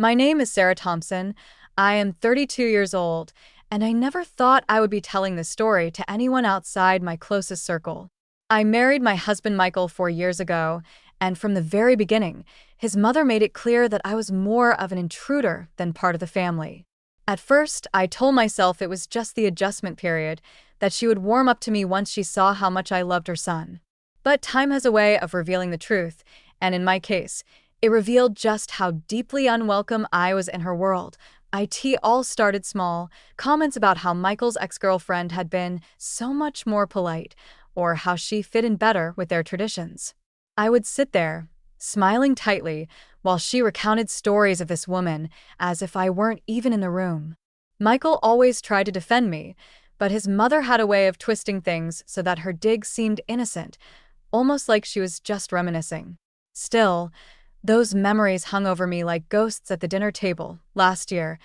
My name is Sarah Thompson. I am 32 years old, and I never thought I would be telling this story to anyone outside my closest circle. I married my husband Michael 4 years ago, and from the very beginning, his mother made it clear that I was more of an intruder than part of the family. At first, I told myself it was just the adjustment period, that she would warm up to me once she saw how much I loved her son. But time has a way of revealing the truth, and in my case, it revealed just how deeply unwelcome I was in her world. It all started small, comments about how Michael's ex-girlfriend had been so much more polite, or how she fit in better with their traditions. I would sit there, smiling tightly, while she recounted stories of this woman, as if I weren't even in the room. Michael always tried to defend me, but his mother had a way of twisting things so that her dig seemed innocent, almost like she was just reminiscing. Still, those memories hung over me like ghosts at the dinner table. Last year,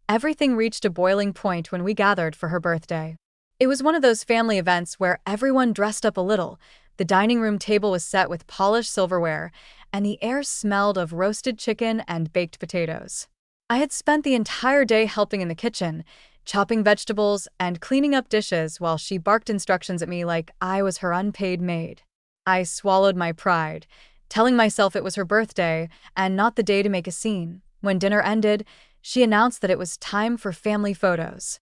everything reached a boiling point when we gathered for her birthday. It was one of those family events where everyone dressed up a little. The dining room table was set with polished silverware, and the air smelled of roasted chicken and baked potatoes. I had spent the entire day helping in the kitchen, chopping vegetables and cleaning up dishes while she barked instructions at me like I was her unpaid maid. I swallowed my pride, telling myself it was her birthday and not the day to make a scene. When dinner ended, she announced that it was time for family photos.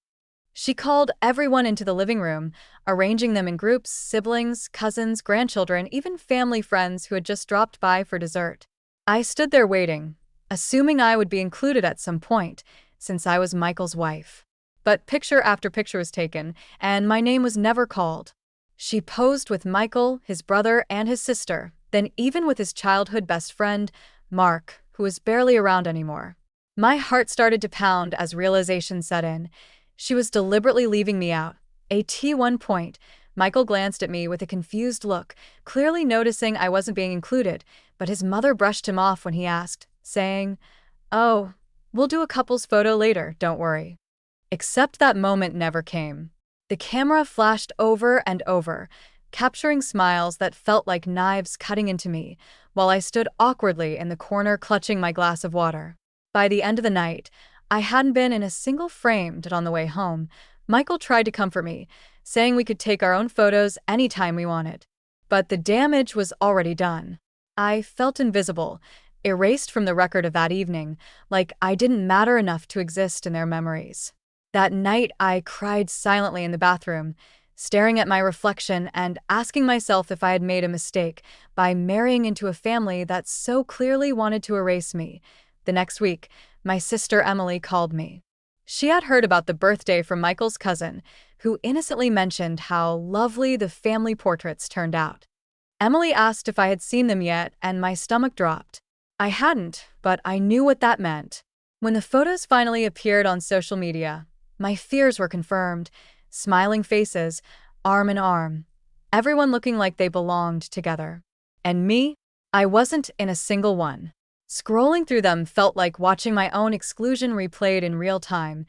She called everyone into the living room, arranging them in groups: siblings, cousins, grandchildren, even family friends who had just dropped by for dessert. I stood there waiting, assuming I would be included at some point, since I was Michael's wife. But picture after picture was taken, and my name was never called. She posed with Michael, his brother, and his sister, then even with his childhood best friend, Mark, who was barely around anymore. My heart started to pound as realization set in. She was deliberately leaving me out. At one point, Michael glanced at me with a confused look, clearly noticing I wasn't being included, but his mother brushed him off when he asked, saying, "Oh, we'll do a couple's photo later, don't worry." Except that moment never came. The camera flashed over and over, capturing smiles that felt like knives cutting into me, while I stood awkwardly in the corner clutching my glass of water. By the end of the night, I hadn't been in a single frame. On the way home, Michael tried to comfort me, saying we could take our own photos anytime we wanted. But the damage was already done. I felt invisible, erased from the record of that evening, like I didn't matter enough to exist in their memories. That night, I cried silently in the bathroom, staring at my reflection and asking myself if I had made a mistake by marrying into a family that so clearly wanted to erase me. The next week, my sister Emily called me. She had heard about the birthday from Michael's cousin, who innocently mentioned how lovely the family portraits turned out. Emily asked if I had seen them yet, and my stomach dropped. I hadn't, but I knew what that meant. When the photos finally appeared on social media, my fears were confirmed. Smiling faces, arm in arm, everyone looking like they belonged together. And me? I wasn't in a single one. Scrolling through them felt like watching my own exclusion replayed in real time,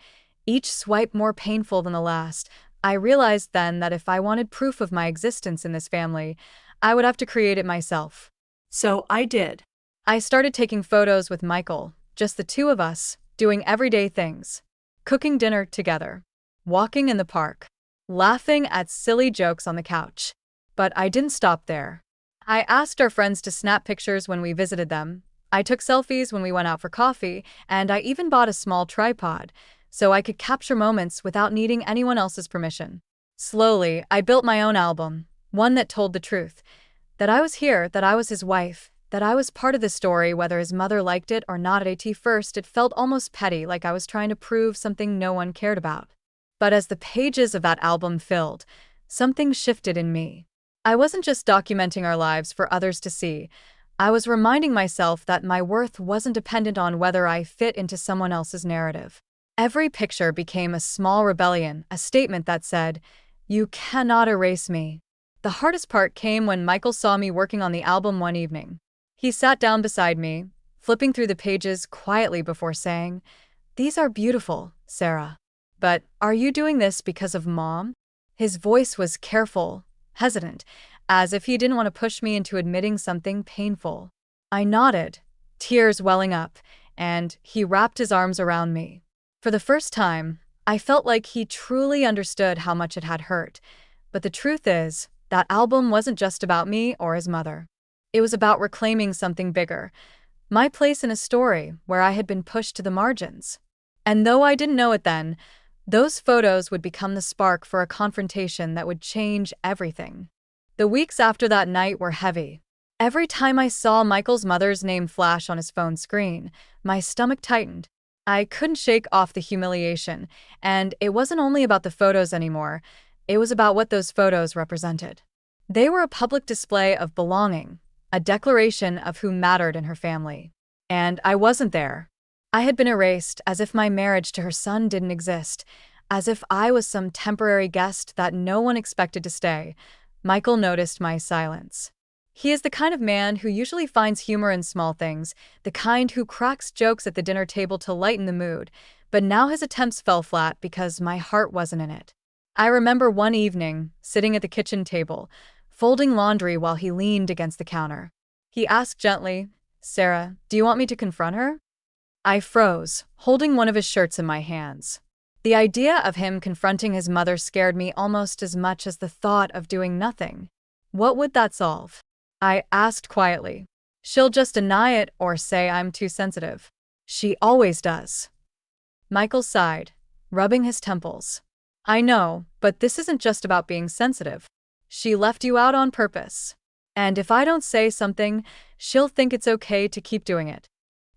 each swipe more painful than the last. I realized then that if I wanted proof of my existence in this family, I would have to create it myself. So I did. I started taking photos with Michael, just the two of us, doing everyday things. Cooking dinner together, walking in the park, laughing at silly jokes on the couch. But I didn't stop there. I asked our friends to snap pictures when we visited them. I took selfies when we went out for coffee, and I even bought a small tripod, so I could capture moments without needing anyone else's permission. Slowly, I built my own album, one that told the truth. That I was here, that I was his wife, that I was part of the story whether his mother liked it or not. At first, it felt almost petty, like I was trying to prove something no one cared about. But as the pages of that album filled, something shifted in me. I wasn't just documenting our lives for others to see. I was reminding myself that my worth wasn't dependent on whether I fit into someone else's narrative. Every picture became a small rebellion, a statement that said, "You cannot erase me." The hardest part came when Michael saw me working on the album one evening. He sat down beside me, flipping through the pages quietly before saying, "These are beautiful, Sarah. But are you doing this because of Mom?" His voice was careful, hesitant, as if he didn't want to push me into admitting something painful. I nodded, tears welling up, and he wrapped his arms around me. For the first time, I felt like he truly understood how much it had hurt. But the truth is, that album wasn't just about me or his mother. It was about reclaiming something bigger, my place in a story where I had been pushed to the margins. And though I didn't know it then, those photos would become the spark for a confrontation that would change everything. The weeks after that night were heavy. Every time I saw Michael's mother's name flash on his phone screen, my stomach tightened. I couldn't shake off the humiliation, and it wasn't only about the photos anymore, it was about what those photos represented. They were a public display of belonging, a declaration of who mattered in her family. And I wasn't there. I had been erased, as if my marriage to her son didn't exist, as if I was some temporary guest that no one expected to stay. Michael noticed my silence. He is the kind of man who usually finds humor in small things, the kind who cracks jokes at the dinner table to lighten the mood, but now his attempts fell flat because my heart wasn't in it. I remember one evening, sitting at the kitchen table, folding laundry while he leaned against the counter. He asked gently, "Sarah, do you want me to confront her?" I froze, holding one of his shirts in my hands. The idea of him confronting his mother scared me almost as much as the thought of doing nothing. What would that solve? I asked quietly. "She'll just deny it or say I'm too sensitive. She always does." Michael sighed, rubbing his temples. "I know, but this isn't just about being sensitive. She left you out on purpose. And if I don't say something, she'll think it's okay to keep doing it."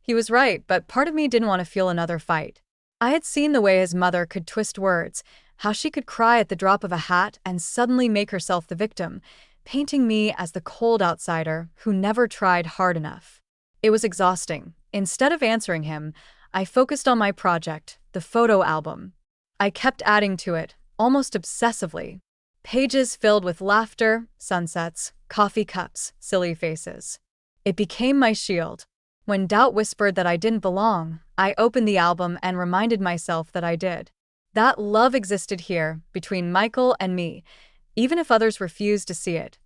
He was right, but part of me didn't want to feel another fight. I had seen the way his mother could twist words, how she could cry at the drop of a hat and suddenly make herself the victim, painting me as the cold outsider who never tried hard enough. It was exhausting. Instead of answering him, I focused on my project, the photo album. I kept adding to it, almost obsessively. Pages filled with laughter, sunsets, coffee cups, silly faces. It became my shield. When doubt whispered that I didn't belong, I opened the album and reminded myself that I did. That love existed here, between Michael and me, even if others refused to see it.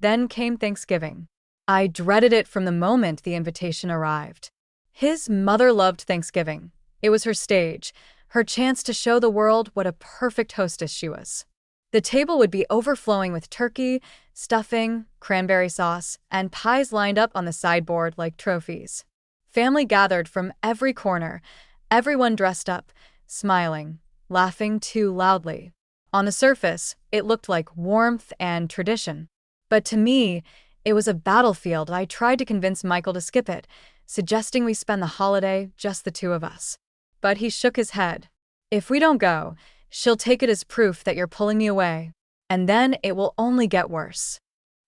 Then came Thanksgiving. I dreaded it from the moment the invitation arrived. His mother loved Thanksgiving. It was her stage, her chance to show the world what a perfect hostess she was. The table would be overflowing with turkey, stuffing, cranberry sauce, and pies lined up on the sideboard like trophies. Family gathered from every corner, everyone dressed up, smiling, laughing too loudly. On the surface, it looked like warmth and tradition. But to me, it was a battlefield. I tried to convince Michael to skip it, suggesting we spend the holiday just the two of us. But he shook his head. "If we don't go, she'll take it as proof that you're pulling me away. And then it will only get worse."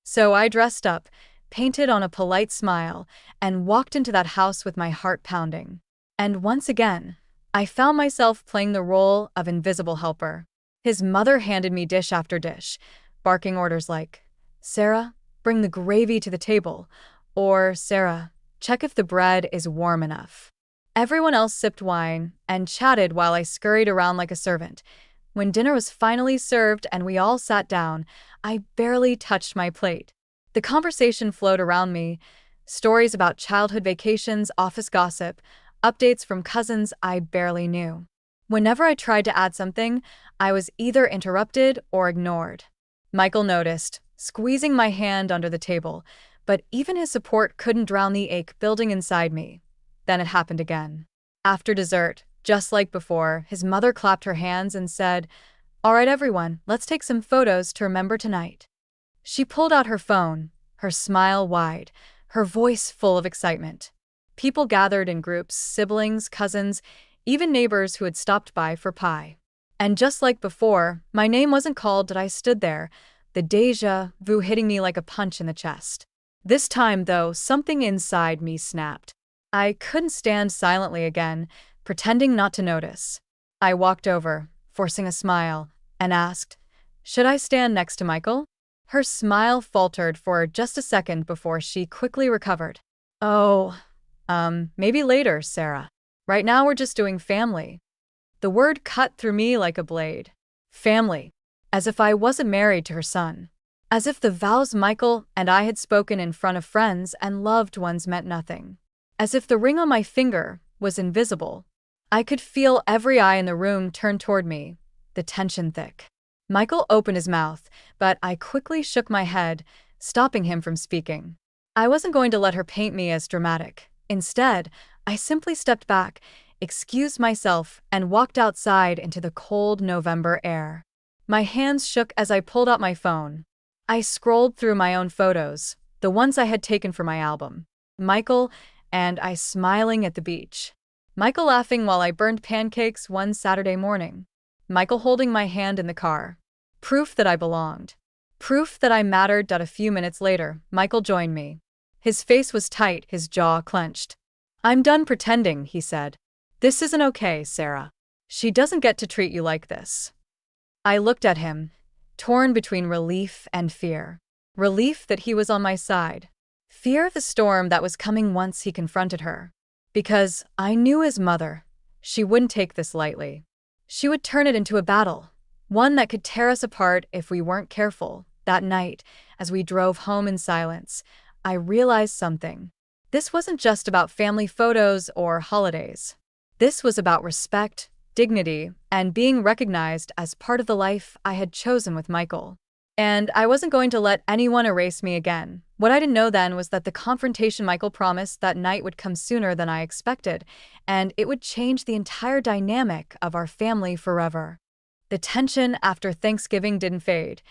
So I dressed up, painted on a polite smile, and walked into that house with my heart pounding. And once again, I found myself playing the role of invisible helper. His mother handed me dish after dish, barking orders like, "Sarah, bring the gravy to the table," or "Sarah, check if the bread is warm enough." Everyone else sipped wine and chatted while I scurried around like a servant. When dinner was finally served and we all sat down, I barely touched my plate. The conversation flowed around me, stories about childhood vacations, office gossip, updates from cousins I barely knew. Whenever I tried to add something, I was either interrupted or ignored. Michael noticed, squeezing my hand under the table, but even his support couldn't drown the ache building inside me. Then it happened again. After dessert, just like before, his mother clapped her hands and said, "All right, everyone, let's take some photos to remember tonight." She pulled out her phone, her smile wide, her voice full of excitement. People gathered in groups, siblings, cousins, even neighbors who had stopped by for pie. And just like before, my name wasn't called, but I stood there, the déjà vu hitting me like a punch in the chest. This time, though, something inside me snapped. I couldn't stand silently again, pretending not to notice. I walked over, forcing a smile, and asked, "Should I stand next to Michael?" Her smile faltered for just a second before she quickly recovered. "Oh, maybe later, Sarah. Right now we're just doing family." The word cut through me like a blade. Family. As if I wasn't married to her son. As if the vows Michael and I had spoken in front of friends and loved ones meant nothing. As if the ring on my finger was invisible. I could feel every eye in the room turn toward me, the tension thick. Michael opened his mouth, but I quickly shook my head, stopping him from speaking. I wasn't going to let her paint me as dramatic. Instead, I simply stepped back, excused myself, and walked outside into the cold November air. My hands shook as I pulled out my phone. I scrolled through my own photos, the ones I had taken for my album. Michael and I smiling at the beach. Michael laughing while I burned pancakes one Saturday morning. Michael holding my hand in the car. Proof that I belonged. Proof that I mattered. A few minutes later, Michael joined me. His face was tight, his jaw clenched. "I'm done pretending," he said. "This isn't okay, Sarah. She doesn't get to treat you like this." I looked at him, torn between relief and fear. Relief that he was on my side. Fear of the storm that was coming once he confronted her. Because I knew his mother. She wouldn't take this lightly. She would turn it into a battle, one that could tear us apart if we weren't careful. That night, as we drove home in silence, I realized something. This wasn't just about family photos or holidays. This was about respect, dignity, and being recognized as part of the life I had chosen with Michael. And I wasn't going to let anyone erase me again. What I didn't know then was that the confrontation Michael promised that night would come sooner than I expected, and it would change the entire dynamic of our family forever. The tension after Thanksgiving didn't fade.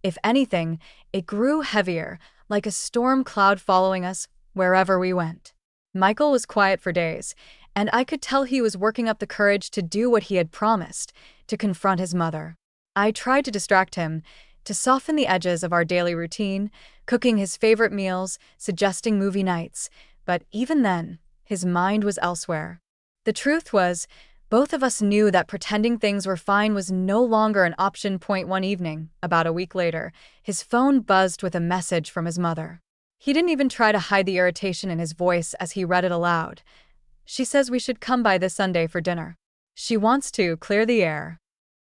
If anything, it grew heavier, like a storm cloud following us wherever we went. Michael was quiet for days, and I could tell he was working up the courage to do what he had promised, to confront his mother. I tried to distract him, to soften the edges of our daily routine, cooking his favorite meals, suggesting movie nights, but even then, his mind was elsewhere. The truth was, both of us knew that pretending things were fine was no longer an option. One evening, about a week later, his phone buzzed with a message from his mother. He didn't even try to hide the irritation in his voice as he read it aloud. "She says we should come by this Sunday for dinner. She wants to clear the air."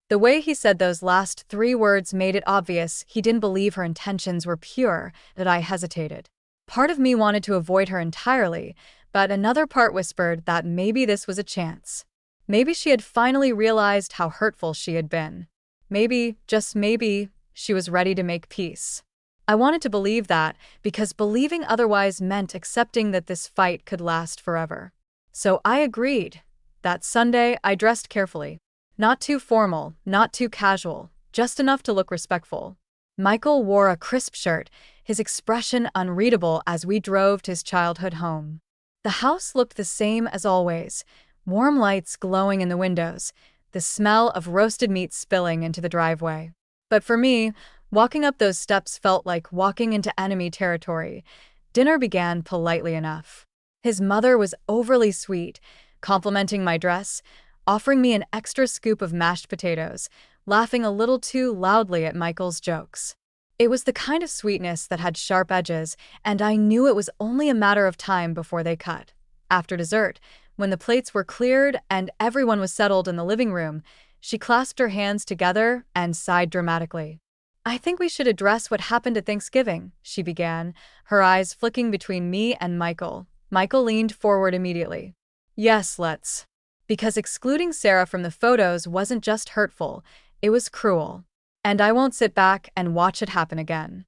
The way he said those last 3 words made it obvious he didn't believe her intentions were pure, that I hesitated. Part of me wanted to avoid her entirely, but another part whispered that maybe this was a chance. Maybe she had finally realized how hurtful she had been. Maybe, just maybe, she was ready to make peace. I wanted to believe that, because believing otherwise meant accepting that this fight could last forever. So I agreed. That Sunday, I dressed carefully. Not too formal, not too casual, just enough to look respectful. Michael wore a crisp shirt, his expression unreadable as we drove to his childhood home. The house looked the same as always, warm lights glowing in the windows, the smell of roasted meat spilling into the driveway. But for me, walking up those steps felt like walking into enemy territory. Dinner began politely enough. His mother was overly sweet, complimenting my dress, offering me an extra scoop of mashed potatoes, laughing a little too loudly at Michael's jokes. It was the kind of sweetness that had sharp edges, and I knew it was only a matter of time before they cut. After dessert, when the plates were cleared and everyone was settled in the living room, she clasped her hands together and sighed dramatically. "I think we should address what happened at Thanksgiving," she began, her eyes flicking between me and Michael. Michael leaned forward immediately. "Yes, let's." Because excluding Sarah from the photos wasn't just hurtful, it was cruel. And I won't sit back and watch it happen again.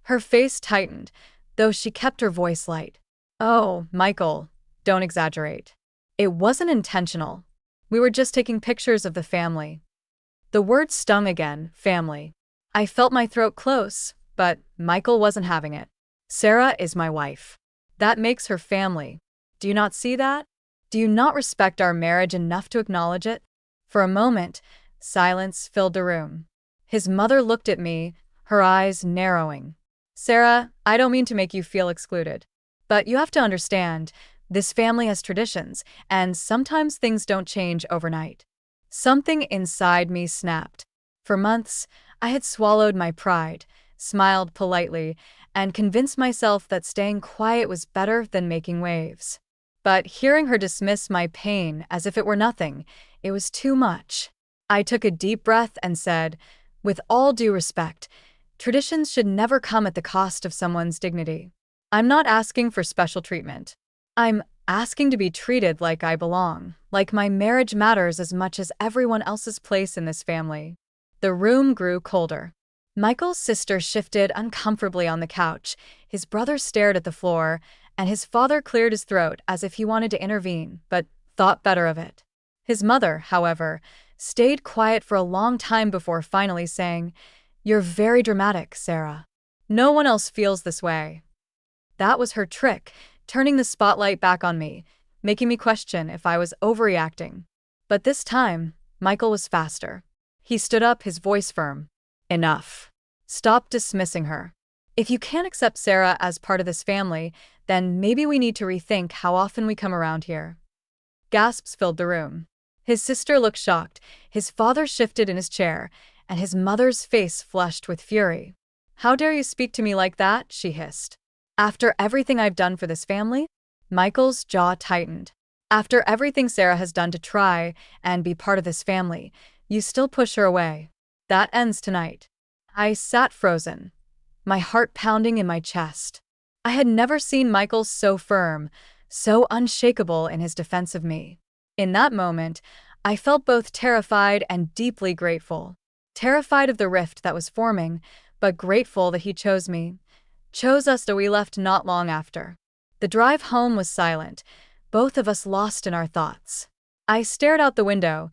Her face tightened, though she kept her voice light. "Oh, Michael, don't exaggerate. It wasn't intentional. We were just taking pictures of the family." The word stung again, family. I felt my throat close, but Michael wasn't having it. "Sarah is my wife. That makes her family. Do you not see that? Do you not respect our marriage enough to acknowledge it?" For a moment, silence filled the room. His mother looked at me, her eyes narrowing. "Sarah, I don't mean to make you feel excluded. But you have to understand, this family has traditions, and sometimes things don't change overnight." Something inside me snapped. For months, I had swallowed my pride, smiled politely, and convinced myself that staying quiet was better than making waves. But hearing her dismiss my pain as if it were nothing, it was too much. I took a deep breath and said, "With all due respect, traditions should never come at the cost of someone's dignity. I'm not asking for special treatment. I'm asking to be treated like I belong, like my marriage matters as much as everyone else's place in this family. The room grew colder. Michael's sister shifted uncomfortably on the couch, his brother stared at the floor, and his father cleared his throat as if he wanted to intervene, but thought better of it. His mother, however, stayed quiet for a long time before finally saying, "You're very dramatic, Sarah. No one else feels this way." That was her trick, turning the spotlight back on me, making me question if I was overreacting. But this time, Michael was faster. He stood up, his voice firm. "Enough. Stop dismissing her. If you can't accept Sarah as part of this family, then maybe we need to rethink how often we come around here." Gasps filled the room. His sister looked shocked, his father shifted in his chair, and his mother's face flushed with fury. "How dare you speak to me like that?" she hissed. "After everything I've done for this family?" Michael's jaw tightened. "After everything Sarah has done to try and be part of this family, you still push her away. That ends tonight." I sat frozen, my heart pounding in my chest. I had never seen Michael so firm, so unshakable in his defense of me. In that moment, I felt both terrified and deeply grateful. Terrified of the rift that was forming, but grateful that he chose me. Chose us, though we left not long after. The drive home was silent, both of us lost in our thoughts. I stared out the window,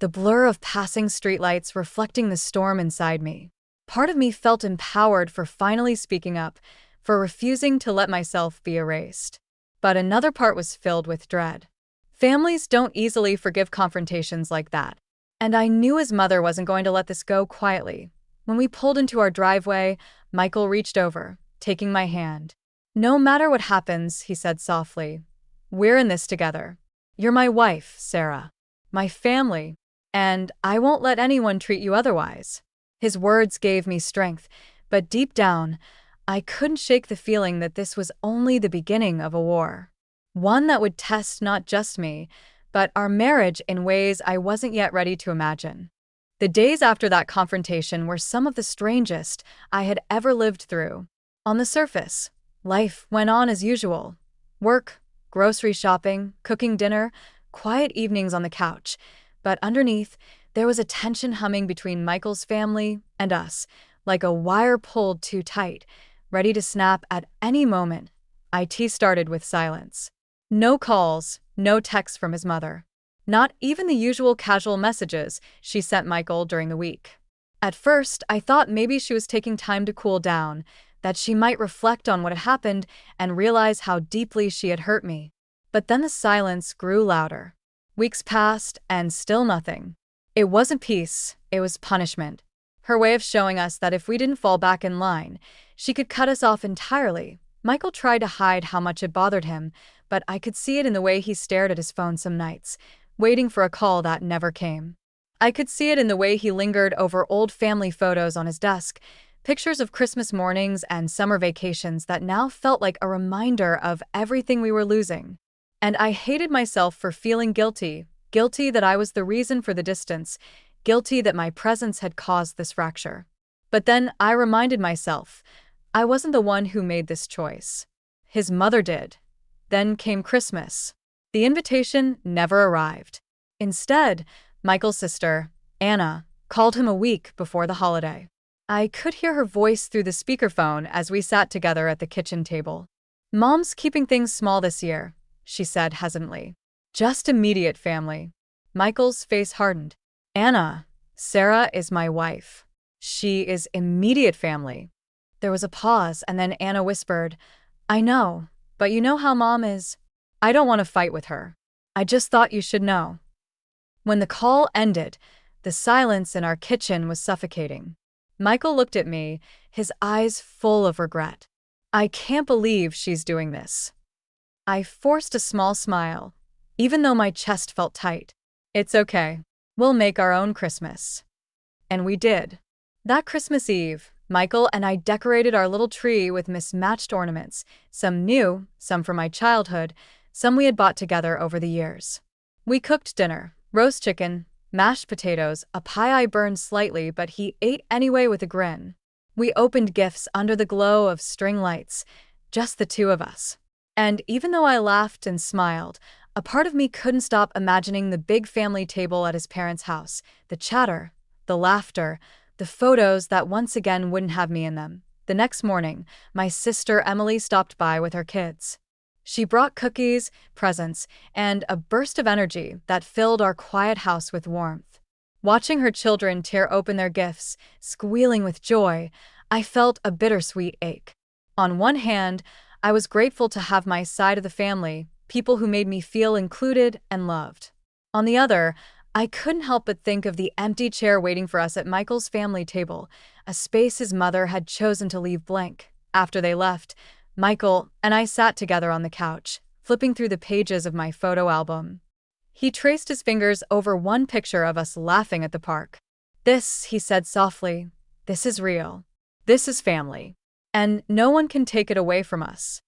the blur of passing streetlights reflecting the storm inside me. Part of me felt empowered for finally speaking up, for refusing to let myself be erased. But another part was filled with dread. Families don't easily forgive confrontations like that. And I knew his mother wasn't going to let this go quietly. When we pulled into our driveway, Michael reached over, taking my hand. "No matter what happens," he said softly, "we're in this together. You're my wife, Sarah. My family. And I won't let anyone treat you otherwise." His words gave me strength, but deep down, I couldn't shake the feeling that this was only the beginning of a war. One that would test not just me, but our marriage in ways I wasn't yet ready to imagine. The days after that confrontation were some of the strangest I had ever lived through. On the surface, life went on as usual. Work, grocery shopping, cooking dinner, quiet evenings on the couch. But underneath, there was a tension humming between Michael's family and us, like a wire pulled too tight, ready to snap at any moment. IT started with silence. No calls, no texts from his mother. Not even the usual casual messages she sent Michael during the week. At first, I thought maybe she was taking time to cool down, that she might reflect on what had happened and realize how deeply she had hurt me. But then the silence grew louder. Weeks passed, and still nothing. It wasn't peace, it was punishment. Her way of showing us that if we didn't fall back in line, she could cut us off entirely. Michael tried to hide how much it bothered him, but I could see it in the way he stared at his phone some nights, waiting for a call that never came. I could see it in the way he lingered over old family photos on his desk, pictures of Christmas mornings and summer vacations that now felt like a reminder of everything we were losing. And I hated myself for feeling guilty, guilty that I was the reason for the distance, guilty that my presence had caused this fracture. But then I reminded myself, I wasn't the one who made this choice. His mother did. Then came Christmas. The invitation never arrived. Instead, Michael's sister, Anna, called him a week before the holiday. I could hear her voice through the speakerphone as we sat together at the kitchen table. "Mom's keeping things small this year," she said hesitantly. "Just immediate family." Michael's face hardened. "Anna, Sarah is my wife. She is immediate family." There was a pause, and then Anna whispered, "I know, but you know how Mom is. I don't want to fight with her. I just thought you should know." When the call ended, the silence in our kitchen was suffocating. Michael looked at me, his eyes full of regret. "I can't believe she's doing this." I forced a small smile, even though my chest felt tight. "It's okay. We'll make our own Christmas." And we did. That Christmas Eve, Michael and I decorated our little tree with mismatched ornaments, some new, some from my childhood, some we had bought together over the years. We cooked dinner, roast chicken, mashed potatoes, a pie I burned slightly but he ate anyway with a grin. We opened gifts under the glow of string lights, just the two of us. And even though I laughed and smiled, a part of me couldn't stop imagining the big family table at his parents' house, the chatter, the laughter, the photos that once again wouldn't have me in them. The next morning, my sister Emily stopped by with her kids. She brought cookies, presents, and a burst of energy that filled our quiet house with warmth. Watching her children tear open their gifts, squealing with joy, I felt a bittersweet ache. On one hand, I was grateful to have my side of the family, people who made me feel included and loved. On the other, I couldn't help but think of the empty chair waiting for us at Michael's family table, a space his mother had chosen to leave blank. After they left, Michael and I sat together on the couch, flipping through the pages of my photo album. He traced his fingers over one picture of us laughing at the park. "This," he said softly, "this is real. This is family. And no one can take it away from us."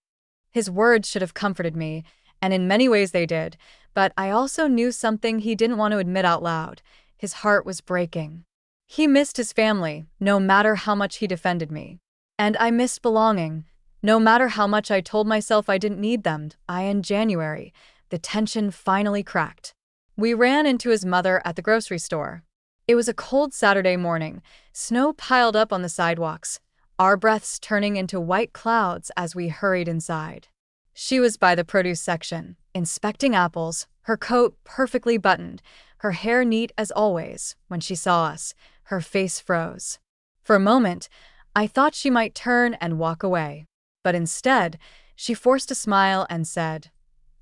His words should have comforted me, and in many ways they did, but I also knew something he didn't want to admit out loud. His heart was breaking. He missed his family, no matter how much he defended me. And I missed belonging, no matter how much I told myself I didn't need them. In January, the tension finally cracked. We ran into his mother at the grocery store. It was a cold Saturday morning, snow piled up on the sidewalks, our breaths turning into white clouds as we hurried inside. She was by the produce section, inspecting apples, her coat perfectly buttoned, her hair neat as always. When she saw us, her face froze. For a moment, I thought she might turn and walk away. But instead, she forced a smile and said,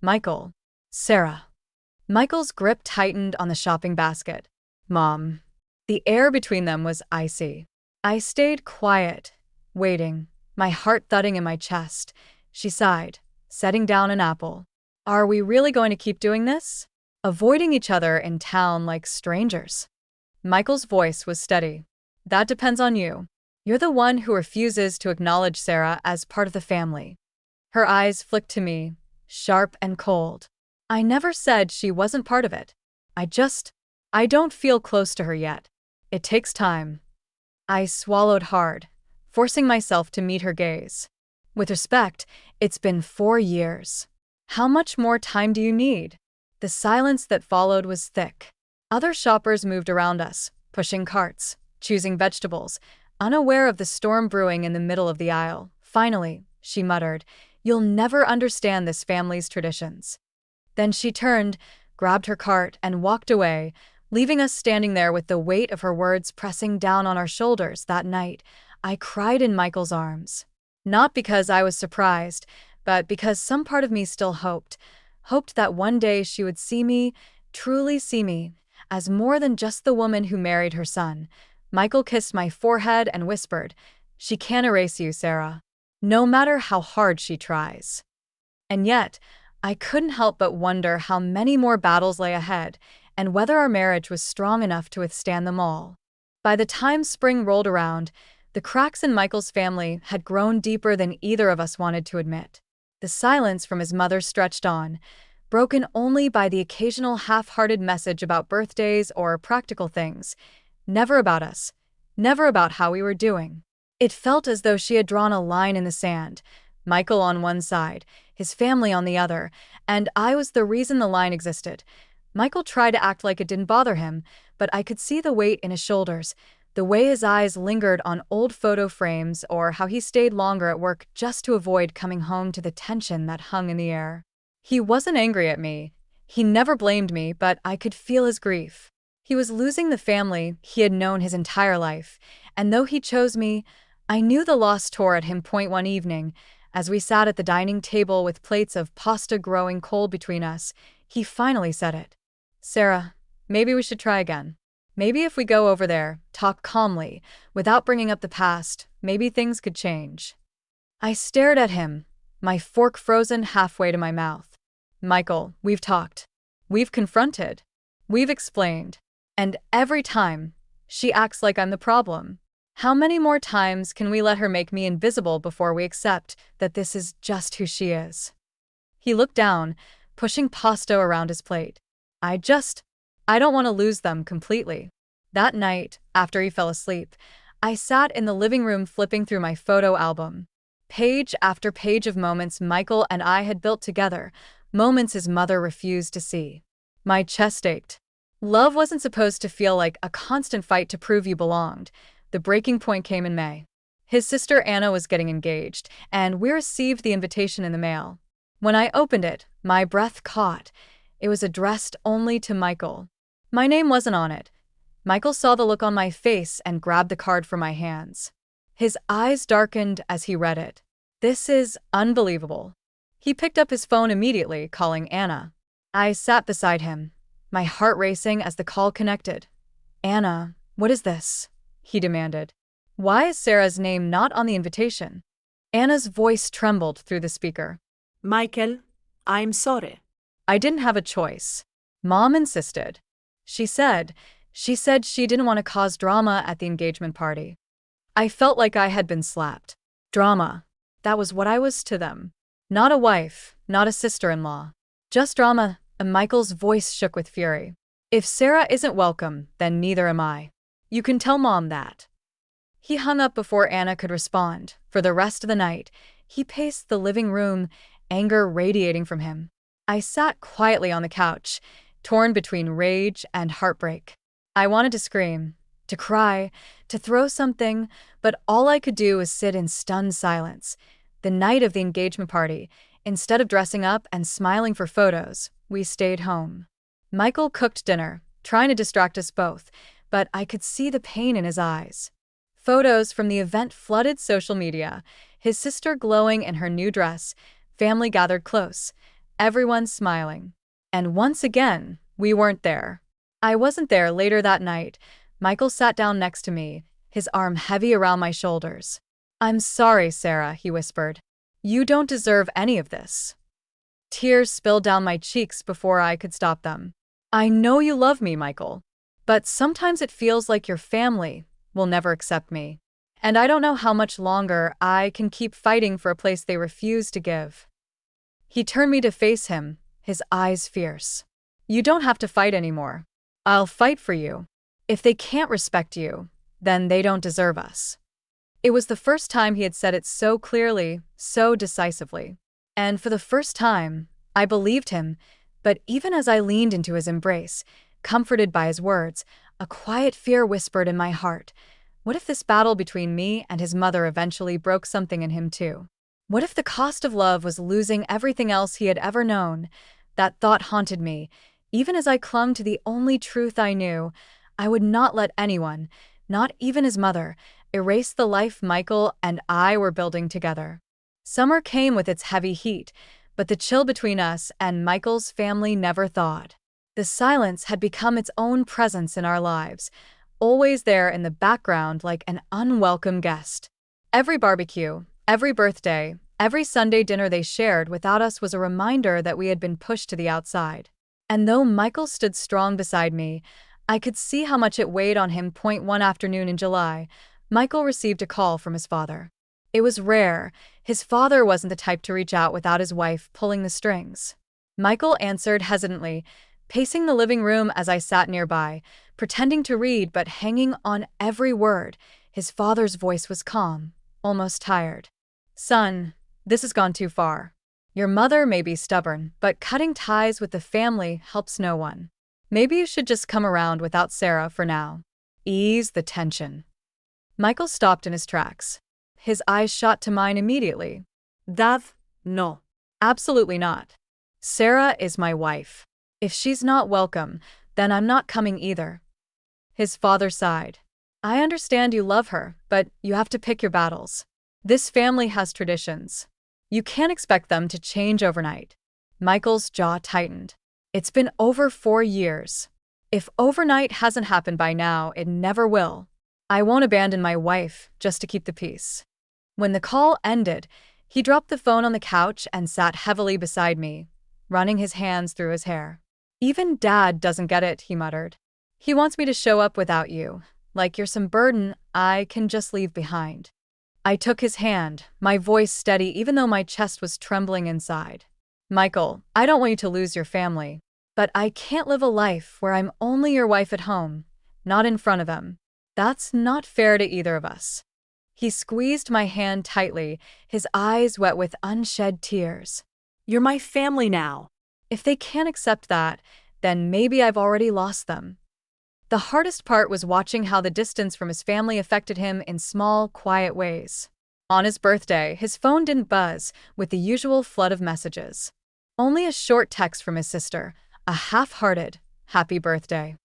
"Michael." "Sarah." Michael's grip tightened on the shopping basket. "Mom." The air between them was icy. I stayed quiet, waiting, my heart thudding in my chest. She sighed, setting down an apple. "Are we really going to keep doing this? Avoiding each other in town like strangers?" Michael's voice was steady. "That depends on you. You're the one who refuses to acknowledge Sarah as part of the family." Her eyes flicked to me, sharp and cold. "I never said she wasn't part of it. I don't feel close to her yet. It takes time." I swallowed hard, forcing myself to meet her gaze. "With respect, it's been 4 years. How much more time do you need?" The silence that followed was thick. Other shoppers moved around us, pushing carts, choosing vegetables, unaware of the storm brewing in the middle of the aisle. Finally, she muttered, "You'll never understand this family's traditions." Then she turned, grabbed her cart, and walked away, leaving us standing there with the weight of her words pressing down on our shoulders. That night, I cried in Michael's arms. Not because I was surprised, but because some part of me still hoped that one day she would see me, truly see me, as more than just the woman who married her son. Michael kissed my forehead and whispered, "She can't erase you, Sarah. No matter how hard she tries." And yet, I couldn't help but wonder how many more battles lay ahead, and whether our marriage was strong enough to withstand them all. By the time spring rolled around, the cracks in Michael's family had grown deeper than either of us wanted to admit. The silence from his mother stretched on, broken only by the occasional half-hearted message about birthdays or practical things. Never about us, never about how we were doing. It felt as though she had drawn a line in the sand, Michael on one side, his family on the other, and I was the reason the line existed. Michael tried to act like it didn't bother him, but I could see the weight in his shoulders, the way his eyes lingered on old photo frames, or how he stayed longer at work just to avoid coming home to the tension that hung in the air. He wasn't angry at me. He never blamed me, but I could feel his grief. He was losing the family he had known his entire life, and though he chose me, I knew the loss tore at him. One evening, as we sat at the dining table with plates of pasta growing cold between us, he finally said it. "Sarah, maybe we should try again. Maybe if we go over there, talk calmly, without bringing up the past, maybe things could change." I stared at him, my fork frozen halfway to my mouth. "Michael, we've talked. We've confronted. We've explained. And every time, she acts like I'm the problem. How many more times can we let her make me invisible before we accept that this is just who she is?" He looked down, pushing pasta around his plate. I don't want to lose them completely." That night, after he fell asleep, I sat in the living room flipping through my photo album. Page after page of moments Michael and I had built together, moments his mother refused to see. My chest ached. Love wasn't supposed to feel like a constant fight to prove you belonged. The breaking point came in May. His sister Anna was getting engaged, and we received the invitation in the mail. When I opened it, my breath caught. It was addressed only to Michael. My name wasn't on it. Michael saw the look on my face and grabbed the card from my hands. His eyes darkened as he read it. This is unbelievable. He picked up his phone immediately, calling Anna. I sat beside him, my heart racing as the call connected. Anna, what is this? He demanded. Why is Sarah's name not on the invitation? Anna's voice trembled through the speaker. Michael, I'm sorry. I didn't have a choice. Mom insisted. She said she didn't want to cause drama at the engagement party. I felt like I had been slapped. Drama. That was what I was to them. Not a wife, not a sister-in-law. Just drama, and Michael's voice shook with fury. If Sarah isn't welcome, then neither am I. You can tell Mom that. He hung up before Anna could respond. For the rest of the night, he paced the living room, anger radiating from him. I sat quietly on the couch, torn between rage and heartbreak. I wanted to scream, to cry, to throw something, but all I could do was sit in stunned silence. The night of the engagement party, instead of dressing up and smiling for photos, we stayed home. Michael cooked dinner, trying to distract us both, but I could see the pain in his eyes. Photos from the event flooded social media, his sister glowing in her new dress, family gathered close, everyone smiling. And once again, we weren't there. I wasn't there later that night. Michael sat down next to me, his arm heavy around my shoulders. I'm sorry, Sarah, he whispered. You don't deserve any of this. Tears spilled down my cheeks before I could stop them. I know you love me, Michael, but sometimes it feels like your family will never accept me. And I don't know how much longer I can keep fighting for a place they refuse to give. He turned me to face him, his eyes fierce. You don't have to fight anymore. I'll fight for you. If they can't respect you, then they don't deserve us. It was the first time he had said it so clearly, so decisively. And for the first time, I believed him, but even as I leaned into his embrace, comforted by his words, a quiet fear whispered in my heart. What if this battle between me and his mother eventually broke something in him too? What if the cost of love was losing everything else he had ever known? That thought haunted me. Even as I clung to the only truth I knew, I would not let anyone, not even his mother, erase the life Michael and I were building together. Summer came with its heavy heat, but the chill between us and Michael's family never thawed. The silence had become its own presence in our lives, always there in the background like an unwelcome guest. Every barbecue, every birthday, every Sunday dinner they shared without us was a reminder that we had been pushed to the outside. And though Michael stood strong beside me, I could see how much it weighed on him. One afternoon in July, Michael received a call from his father. It was rare. His father wasn't the type to reach out without his wife pulling the strings. Michael answered hesitantly, pacing the living room as I sat nearby, pretending to read but hanging on every word. His father's voice was calm, almost tired. Son, this has gone too far. Your mother may be stubborn, but cutting ties with the family helps no one. Maybe you should just come around without Sarah for now. Ease the tension. Michael stopped in his tracks. His eyes shot to mine immediately. Dad, no. Absolutely not. Sarah is my wife. If she's not welcome, then I'm not coming either. His father sighed. I understand you love her, but you have to pick your battles. This family has traditions. You can't expect them to change overnight. Michael's jaw tightened. It's been over 4 years. If overnight hasn't happened by now, it never will. I won't abandon my wife just to keep the peace. When the call ended, he dropped the phone on the couch and sat heavily beside me, running his hands through his hair. Even Dad doesn't get it, he muttered. He wants me to show up without you, like you're some burden I can just leave behind. I took his hand, my voice steady even though my chest was trembling inside. Michael, I don't want you to lose your family, but I can't live a life where I'm only your wife at home, not in front of them. That's not fair to either of us. He squeezed my hand tightly, his eyes wet with unshed tears. You're my family now. If they can't accept that, then maybe I've already lost them. The hardest part was watching how the distance from his family affected him in small, quiet ways. On his birthday, his phone didn't buzz with the usual flood of messages. Only a short text from his sister, a half-hearted, happy birthday.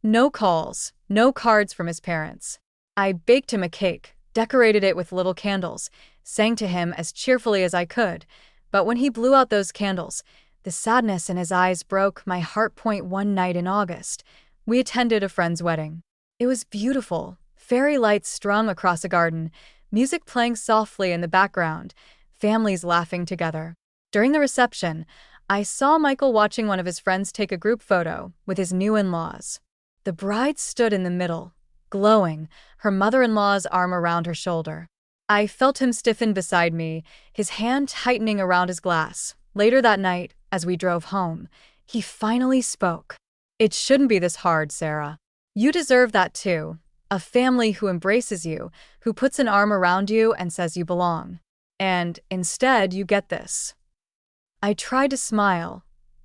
No calls, no cards from his parents. I baked him a cake, decorated it with little candles, sang to him as cheerfully as I could, but when he blew out those candles, the sadness in his eyes broke my heart. One night in August, we attended a friend's wedding. It was beautiful, fairy lights strung across a garden, music playing softly in the background, families laughing together. During the reception, I saw Michael watching one of his friends take a group photo with his new in-laws. The bride stood in the middle, glowing, her mother-in-law's arm around her shoulder. I felt him stiffen beside me, his hand tightening around his glass. Later that night, as we drove home, he finally spoke. "It shouldn't be this hard, Sarah. You deserve that too. A family who embraces you, who puts an arm around you and says you belong. And instead, you get this." I tried to smile,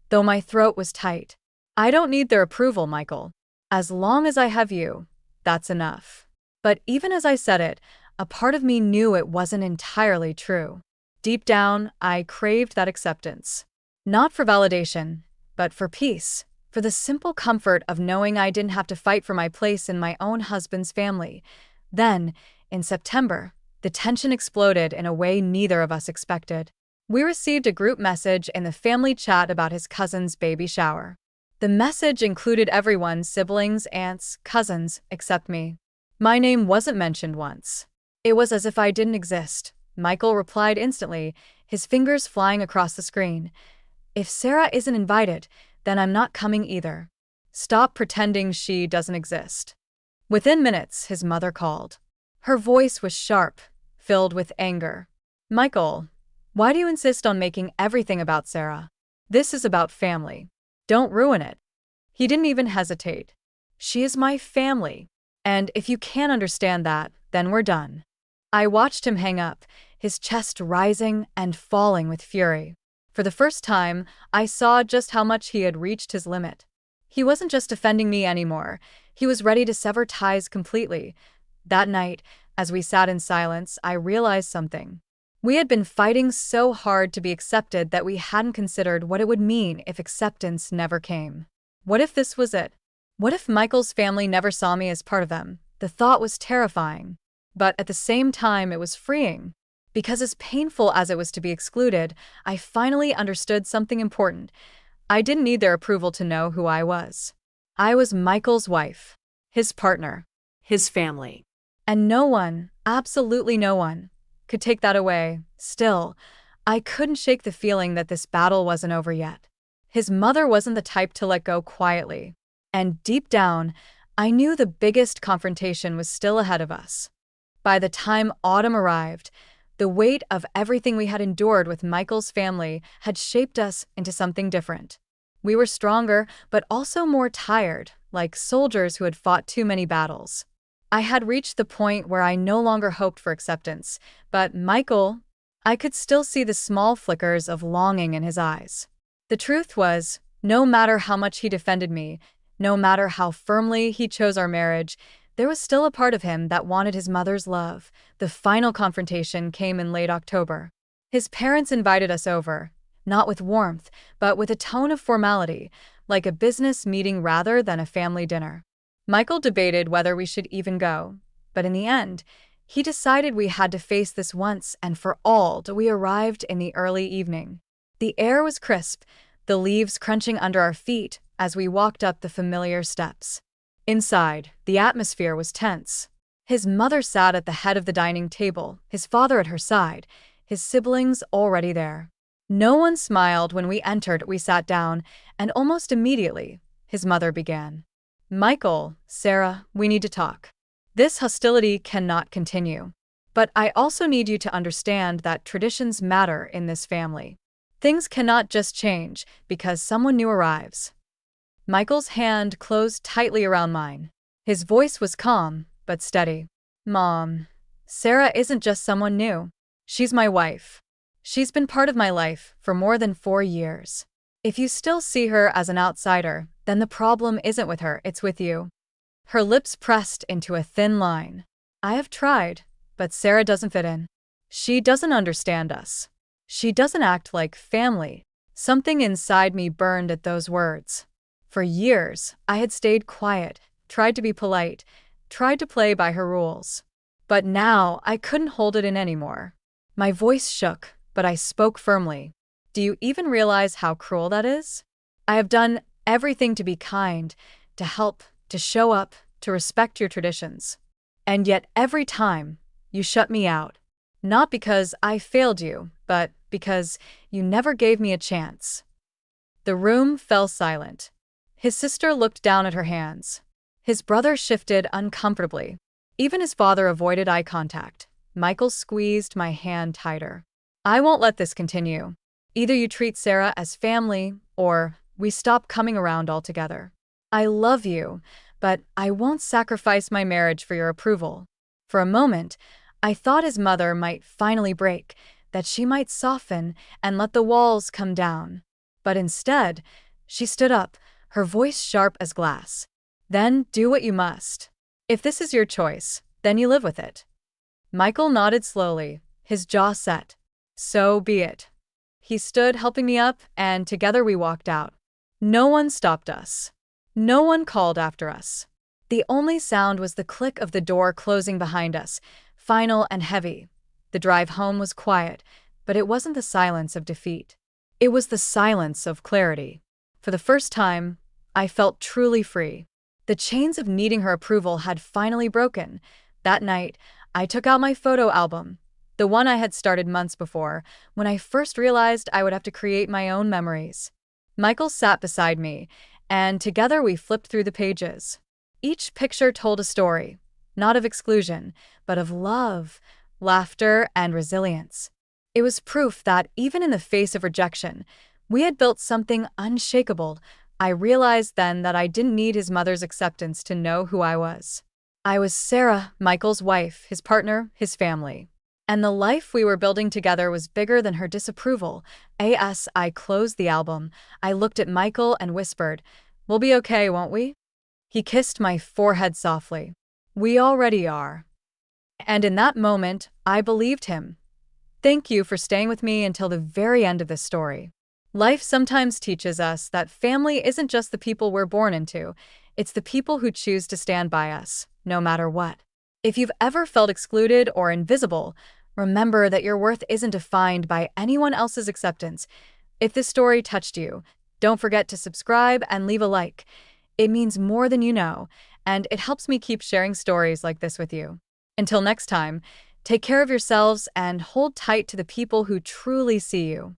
though my throat was tight. "I don't need their approval, Michael. As long as I have you, that's enough." But even as I said it, a part of me knew it wasn't entirely true. Deep down, I craved that acceptance. Not for validation, but for peace, for the simple comfort of knowing I didn't have to fight for my place in my own husband's family. Then, in September, the tension exploded in a way neither of us expected. We received a group message in the family chat about his cousin's baby shower. The message included everyone, siblings, aunts, cousins, except me. My name wasn't mentioned once. It was as if I didn't exist. Michael replied instantly, his fingers flying across the screen. "If Sarah isn't invited, then I'm not coming either. Stop pretending she doesn't exist." Within minutes, his mother called. Her voice was sharp, filled with anger. "Michael, why do you insist on making everything about Sarah? This is about family. Don't ruin it." He didn't even hesitate. "She is my family. And if you can't understand that, then we're done." I watched him hang up, his chest rising and falling with fury. For the first time, I saw just how much he had reached his limit. He wasn't just offending me anymore. He was ready to sever ties completely. That night, as we sat in silence, I realized something. We had been fighting so hard to be accepted that we hadn't considered what it would mean if acceptance never came. What if this was it? What if Michael's family never saw me as part of them? The thought was terrifying. But at the same time, it was freeing. Because as painful as it was to be excluded, I finally understood something important. I didn't need their approval to know who I was. I was Michael's wife, his partner, His family. and no one, absolutely no one, could take that away. Still, I couldn't shake the feeling that this battle wasn't over yet. His mother wasn't the type to let go quietly. And deep down, I knew the biggest confrontation was still ahead of us. By the time autumn arrived, the weight of everything we had endured with Michael's family had shaped us into something different. We were stronger, but also more tired, like soldiers who had fought too many battles. I had reached the point where I no longer hoped for acceptance, but Michael, I could still see the small flickers of longing in his eyes. The truth was, no matter how much he defended me, no matter how firmly he chose our marriage, there was still a part of him that wanted his mother's love. The final confrontation came in late October. His parents invited us over, not with warmth, but with a tone of formality, like a business meeting rather than a family dinner. Michael debated whether we should even go, but in the end, he decided we had to face this once and for all. We arrived in the early evening. The air was crisp, the leaves crunching under our feet as we walked up the familiar steps. Inside, the atmosphere was tense. His mother sat at the head of the dining table, his father at her side, his siblings already there. No one smiled when we entered. We sat down, and almost immediately, his mother began. "Michael, Sarah, we need to talk. This hostility cannot continue. But I also need you to understand that traditions matter in this family. Things cannot just change because someone new arrives." Michael's hand closed tightly around mine. His voice was calm, but steady. "Mom, Sarah isn't just someone new. She's my wife. She's been part of my life for more than 4 years. If you still see her as an outsider, then the problem isn't with her, it's with you. Her lips pressed into a thin line. I have tried, but Sarah doesn't fit in. She doesn't understand us. She doesn't act like family. Something inside me burned at those words. For years, I had stayed quiet, tried to be polite, tried to play by her rules. But now I couldn't hold it in anymore. My voice shook, but I spoke firmly. Do you even realize how cruel that is? I have done everything to be kind, to help, to show up, to respect your traditions. And yet every time, you shut me out. Not because I failed you, but because you never gave me a chance. The room fell silent. His sister looked down at her hands. His brother shifted uncomfortably. Even his father avoided eye contact. Michael squeezed my hand tighter. I won't let this continue. Either you treat Sarah as family, or we stop coming around altogether. I love you, but I won't sacrifice my marriage for your approval. For a moment, I thought his mother might finally break, that she might soften and let the walls come down. But instead, she stood up, her voice sharp as glass. Then do what you must. If this is your choice, then you live with it. Michael nodded slowly, his jaw set. So be it. He stood helping me up, and together we walked out. No one stopped us. No one called after us. The only sound was the click of the door closing behind us, final and heavy. The drive home was quiet, but it wasn't the silence of defeat. It was the silence of clarity. For the first time, I felt truly free. The chains of needing her approval had finally broken. That night, I took out my photo album, the one I had started months before, when I first realized I would have to create my own memories. Michael sat beside me, and together we flipped through the pages. Each picture told a story, not of exclusion, but of love, laughter, and resilience. It was proof that even in the face of rejection, we had built something unshakable. I realized then that I didn't need his mother's acceptance to know who I was. I was Sarah, Michael's wife, his partner, his family. And the life we were building together was bigger than her disapproval. As I closed the album, I looked at Michael and whispered, "We'll be okay, won't we?" He kissed my forehead softly. "We already are." And in that moment, I believed him. Thank you for staying with me until the very end of this story. Life sometimes teaches us that family isn't just the people we're born into, it's the people who choose to stand by us, no matter what. If you've ever felt excluded or invisible, remember that your worth isn't defined by anyone else's acceptance. If this story touched you, don't forget to subscribe and leave a like. It means more than you know, and it helps me keep sharing stories like this with you. Until next time, take care of yourselves and hold tight to the people who truly see you.